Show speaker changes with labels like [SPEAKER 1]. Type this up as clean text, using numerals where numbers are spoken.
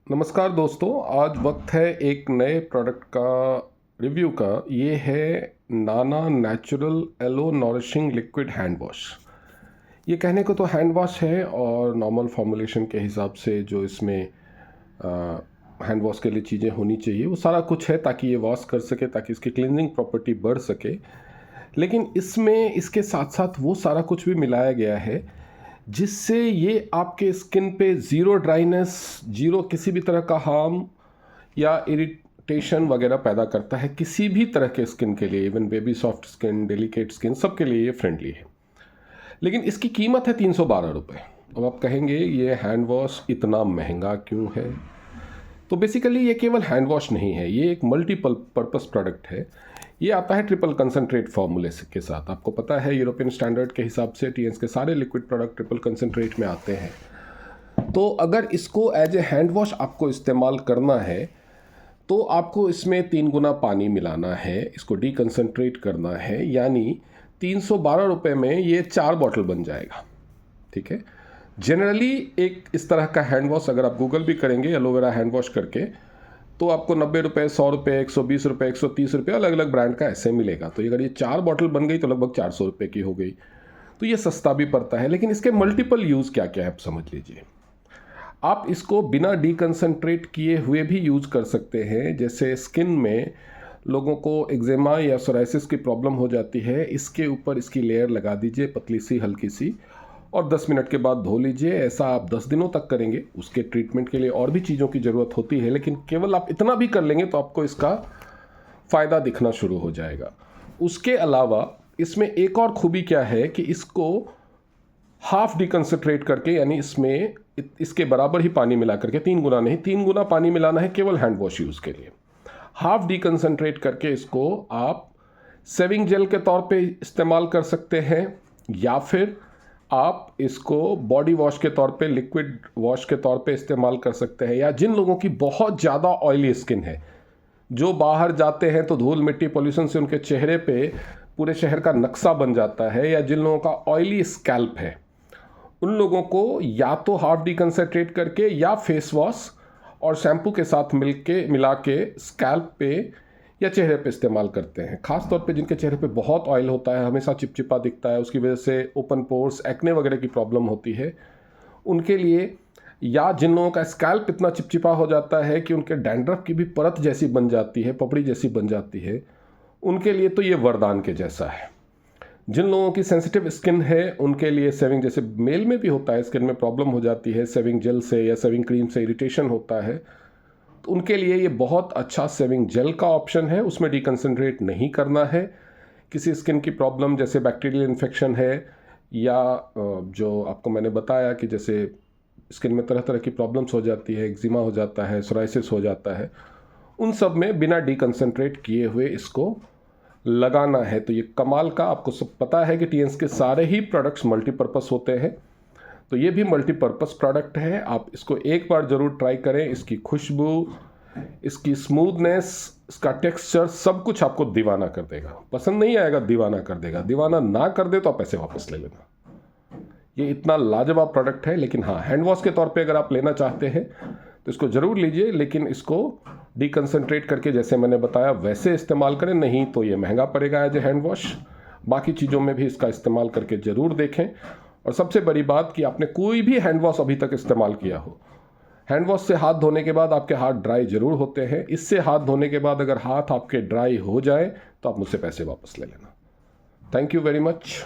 [SPEAKER 1] नमस्कार दोस्तों, आज वक्त है एक नए प्रोडक्ट का रिव्यू का। ये है नाना natural aloe nourishing liquid hand wash. ये कहने को तो हैंड वॉश है और नॉर्मल फॉर्मुलेशन के हिसाब से जो इसमें हैंड वॉश के लिए चीज़ें होनी चाहिए वो सारा कुछ है, ताकि ये वॉश कर सके, ताकि इसकी क्लीनिंग प्रॉपर्टी बढ़ सके। लेकिन इसमें इसके साथ साथ वो सारा कुछ भी मिलाया गया है जिससे ये आपके स्किन पे ज़ीरो ड्राइनेस, ज़ीरो किसी भी तरह का हार्म या इरिटेशन वगैरह पैदा करता है किसी भी तरह के स्किन के लिए। Even baby soft skin, delicate skin, सब के लिए ये फ्रेंडली है। लेकिन इसकी कीमत है 312 रुपये। अब आप कहेंगे ये हैंड वॉश इतना महंगा क्यों है? तो बेसिकली ये केवल हैंड वॉश नहीं है, ये एक मल्टीपल पर्पस प्रोडक्ट है। ये आता है ट्रिपल कंसनट्रेट फॉर्मूले के साथ। आपको पता है यूरोपियन स्टैंडर्ड के हिसाब से टीएनस के सारे लिक्विड प्रोडक्ट ट्रिपल कंसनट्रेट में आते हैं। तो अगर इसको एज ए हैंड वॉश आपको इस्तेमाल करना है तो आपको इसमें 3 गुना पानी मिलाना है, इसको डीकंसनट्रेट करना है, यानी 312 रुपये में ये 4 बॉटल बन जाएगा। ठीक है। जनरली एक इस तरह का हैंड वॉश अगर आप गूगल भी करेंगे एलोवेरा हैंड वॉश करके, तो आपको 90 रुपये, 100 रुपये, 120 रुपये, 130 रुपये अलग अलग ब्रांड का ऐसे मिलेगा। तो अगर ये 4 बॉटल बन गई तो लगभग 400 रुपये की हो गई। तो ये सस्ता भी पड़ता है। लेकिन इसके मल्टीपल यूज़ क्या क्या है आप समझ लीजिए। आप इसको बिना डीकंसनट्रेट किए हुए भी यूज़ कर सकते हैं। जैसे स्किन में लोगों को एक्जेमा या सोराइसिस की प्रॉब्लम हो जाती है, इसके ऊपर इसकी लेयर लगा दीजिए पतली सी, हल्की सी, और 10 मिनट के बाद धो लीजिए। ऐसा आप 10 दिनों तक करेंगे। उसके ट्रीटमेंट के लिए और भी चीज़ों की ज़रूरत होती है, लेकिन केवल आप इतना भी कर लेंगे तो आपको इसका फ़ायदा दिखना शुरू हो जाएगा। उसके अलावा इसमें एक और खूबी क्या है कि इसको हाफ डिकंसनट्रेट करके, यानी इसमें इसके बराबर ही पानी मिला करके, 3 गुना नहीं, 3 गुना पानी मिलाना है केवल हैंड वॉश यूज़ के लिए। हाफ डिकंसनट्रेट करके इसको आप सेविंग जेल के तौर पे इस्तेमाल कर सकते हैं, या फिर आप इसको बॉडी वॉश के तौर पे, लिक्विड वॉश के तौर पे इस्तेमाल कर सकते हैं। या जिन लोगों की बहुत ज़्यादा ऑयली स्किन है, जो बाहर जाते हैं तो धूल मिट्टी पॉल्यूशन से उनके चेहरे पे पूरे शहर का नक्शा बन जाता है, या जिन लोगों का ऑयली स्कैल्प है, उन लोगों को या तो हाफ डिकंसनट्रेट करके या फेस वॉश और शैम्पू के साथ मिला के स्कैल्प पे या चेहरे पे इस्तेमाल करते हैं। खास तौर पे जिनके चेहरे पे बहुत ऑयल होता है, हमेशा चिपचिपा दिखता है, उसकी वजह से ओपन पोर्स, एक्ने वगैरह की प्रॉब्लम होती है, उनके लिए, या जिन लोगों का स्कैल्प इतना चिपचिपा हो जाता है कि उनके डैंड्रफ की भी परत जैसी बन जाती है, पपड़ी जैसी बन जाती है, उनके लिए तो ये वरदान के जैसा है। जिन लोगों की सेंसिटिव स्किन है उनके लिए सेविंग, जैसे मेल में भी होता है, स्किन में प्रॉब्लम हो जाती है सेविंग जेल से या सेविंग क्रीम से इरिटेशन होता है, तो उनके लिए ये बहुत अच्छा सेविंग जेल का ऑप्शन है। उसमें डीकंसनट्रेट नहीं करना है। किसी स्किन की प्रॉब्लम जैसे बैक्टीरियल इन्फेक्शन है, या जो आपको मैंने बताया कि जैसे स्किन में तरह तरह की प्रॉब्लम्स हो जाती है, एक्जिमा हो जाता है, सोराइसिस हो जाता है, उन सब में बिना डीकंसनट्रेट किए हुए इसको लगाना है। तो ये कमाल का, आपको सब पता है कि टीएनस के सारे ही प्रोडक्ट्स मल्टीपर्पस होते हैं, तो ये भी मल्टीपर्पस प्रोडक्ट है। आप इसको एक बार ज़रूर ट्राई करें। इसकी खुशबू, इसकी स्मूथनेस, इसका टेक्सचर, सब कुछ आपको दीवाना कर देगा। पसंद नहीं आएगा, दीवाना कर देगा। दीवाना ना कर दे तो आप पैसे वापस ले लेना। ये इतना लाजवाब प्रोडक्ट है। लेकिन हाँ, हैंड वॉश के तौर पे अगर आप लेना चाहते हैं तो इसको ज़रूर लीजिए, लेकिन इसको डीकंसनट्रेट करके जैसे मैंने बताया वैसे इस्तेमाल करें, नहीं तो ये महंगा पड़ेगा एज ए हैंड वॉश। बाकी चीज़ों में भी इसका इस्तेमाल करके ज़रूर देखें। और सबसे बड़ी बात कि आपने कोई भी हैंड वॉश अभी तक इस्तेमाल किया हो, हैंड वॉश से हाथ धोने के बाद आपके हाथ ड्राई ज़रूर होते हैं। इससे हाथ धोने के बाद अगर हाथ आपके ड्राई हो जाए तो आप मुझसे पैसे वापस ले लेना। Thank you very much.